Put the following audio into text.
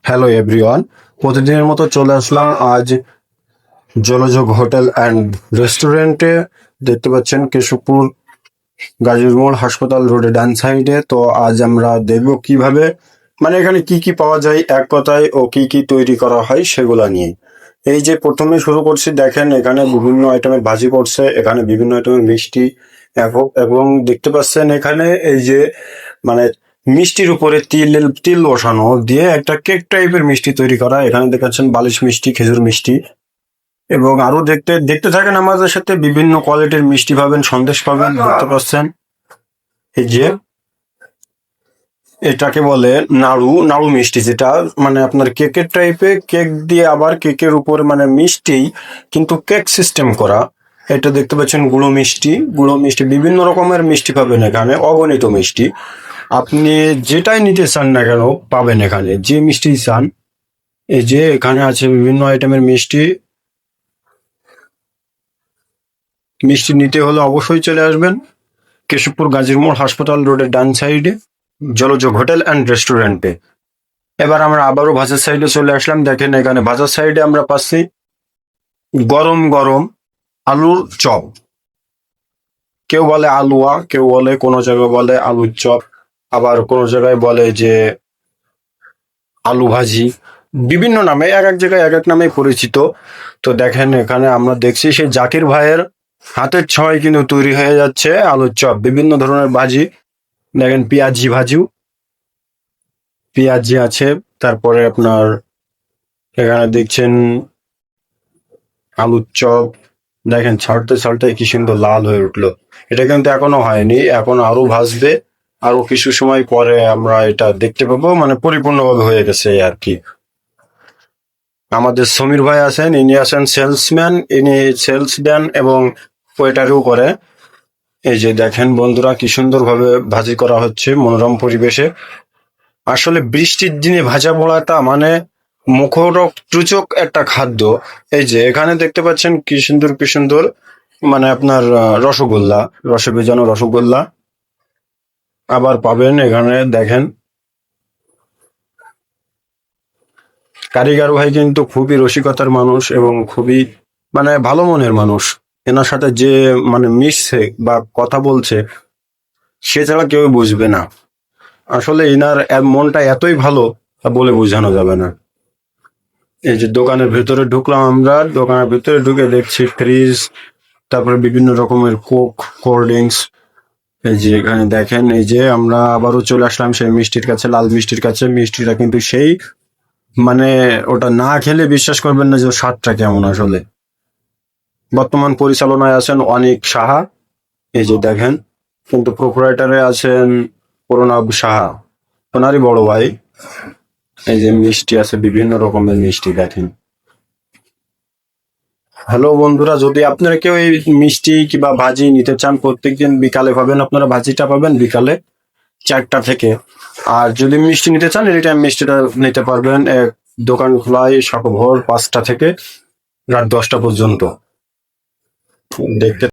Hello everyone, প্রতিদিনের মতো চলে আসলাম আজ জলযোগ হোটেল অ্যান্ড রেস্টুরেন্টে। দেখতে পাচ্ছেন কেশবপুর গাজীর মোড় হাসপাতাল রোডে ডান সাইডে। তো আজ আমরা দেখব কিভাবে মানে এখানে কি কি পাওয়া যায় এক কথায় ও কি কি তৈরি করা হয় সেগুলা নিয়ে। এই যে প্রথমে শুরু করছি, দেখেন এখানে বিভিন্ন আইটেমের ভাজি পড়ছে, এখানে বিভিন্ন আইটেমের মিষ্টি এবং দেখতে পাচ্ছেন এখানে এই যে মানে মিষ্টির উপরে তিল তিল বসানো দিয়ে একটা কেক টাইপের মিষ্টি তৈরি করা। এখানে দেখাচ্ছেন বালিশ মিষ্টি, খেজুর মিষ্টি এবং আরো দেখতে দেখতে থাকেন আমাদের সাথে। বিভিন্ন কোয়ালিটির মিষ্টি পাবেন, সন্দেশ পাবেন, দেখতে পাচ্ছেন। এই যে এটাকে বলে নাড়ু নাড়ু মিষ্টি, যেটা মানে আপনার কেকের টাইপের, কেক দিয়ে আবার কেকের উপরে মানে মিষ্টি কিন্তু কেক সিস্টেম করা। এটা দেখতে পাচ্ছেন গুঁড়ো মিষ্টি, গুঁড়ো মিষ্টি বিভিন্ন রকমের মিষ্টি পাবেন এখানে, অগণিত মিষ্টি। আপনি যেটাই নিতে চান না কেন পাবেন এখানে, যে মিষ্টি চান। এই যে এখানে আছে বিভিন্ন আইটেমের মিষ্টি। মিষ্টি নিতে হলে অবশ্যই চলে আসবেন কেশবপুর গাজীর মোড় হাসপাতাল রোডের ডান সাইডে জলযোগ হোটেল অ্যান্ড রেস্টুরেন্টে। এবার আমরা আবারও ভাজার সাইডে চলে আসলাম। দেখেন এখানে ভাজার সাইডে আমরা পাচ্ছি গরম গরম আলুর চপ। কেউ বলে আলুয়া, কেউ বলে কোনো জায়গায় বলে আলুর চপ, আবার কোনো জায়গায় বলে যে আলু ভাজি। বিভিন্ন নামে, এক এক জায়গায় এক এক নামে পরিচিত। তো দেখেন এখানে আমরা দেখছি সেই জাকির ভাইয়ের হাতের ছোঁয়ায় কিন্তু তৈরি হয়ে যাচ্ছে আলুর চপ। বিভিন্ন ধরনের ভাজি দেখেন, পেঁয়াজি ভাজিও, পেঁয়াজি আছে। তারপরে আপনার এখানে দেখছেন আলুর চপ। দেখেন ছাড়তে ছাড়তে কি সুন্দর লাল হয়ে উঠলো। এটা কিন্তু এখনো হয়নি, এখন আরো ভাজবে। আরো কিছু সময় পরে আমরা এটা দেখতে পাবো, মানে পরিপূর্ণভাবে হয়ে গেছে আর কি। আমাদের সমীর ভাই আছেন, ইনি আছেন সেলসম্যান, ইনি সেলস দেন এবং ওয়েটারও করে। এই যে দেখেন বন্ধুরা, কি সুন্দর ভাবে ভাজি করা হচ্ছে মনোরম পরিবেশে। আসলে বৃষ্টির দিনে ভাজা পোড়াটা মানে মুখরোচক একটা খাদ্য। এই যে এখানে দেখতে পাচ্ছেন কি সুন্দর কি সুন্দর, মানে আপনার রসগোল্লা, রসে ভেজানো রসগোল্লা আবার পাবেন এখানে। দেখেন কারিগর ভাই কিন্তু খুবই রসিকতার মানুষ এবং খুবই মানে ভালো মনের মানুষ। এনার সাথে যে মানে মিশছে বা কথা বলছে, সে ছাড়া কেউ বুঝবে না। আসলে এনার মনটা এতই ভালো, তা বলে বোঝানো যাবে না। এই যে দোকানের ভেতরে ঢুকলাম আমরা, দোকানের ভেতরে ঢুকে দেখছি ফ্রিজ, তারপরে বিভিন্ন রকমের কোক, কোল্ড ড্রিঙ্কস। এই যে এখানে দেখেন, এই যে আমরা আবারও চলে আসলাম সেই মিষ্টির কাছে, লাল মিষ্টির কাছে। মিষ্টিটা কিন্তু সেই মানে ওটা না খেলে বিশ্বাস করবেন না যে ওর স্বাদটা কেমন আসলে। বর্তমান পরিচালনায় আছেন অনিক সাহা। এই যে দেখেন, কিন্তু প্রোপ্রাইটারে আছেন প্রণব সাহা, ওনারই বড় ভাই। এই যে মিষ্টি আছে, বিভিন্ন রকমের মিষ্টি দেখেন। হ্যালো বন্ধুরা, যদি আপনারা কেউ এই মিষ্টি কিংবা ভাজি নিতে চান, প্রত্যেকদিন বিকালে পাবেন। আপনারা ভাজিটা পাবেন বিকালে 4টা থেকে। আর যদি মিষ্টি নিতে চান, এনি টাইম মিষ্টিটা নিতে পারবেন। দোকান খোলায় সকাল ভোর 5টা থেকে রাত 10টা পর্যন্ত। দেখতে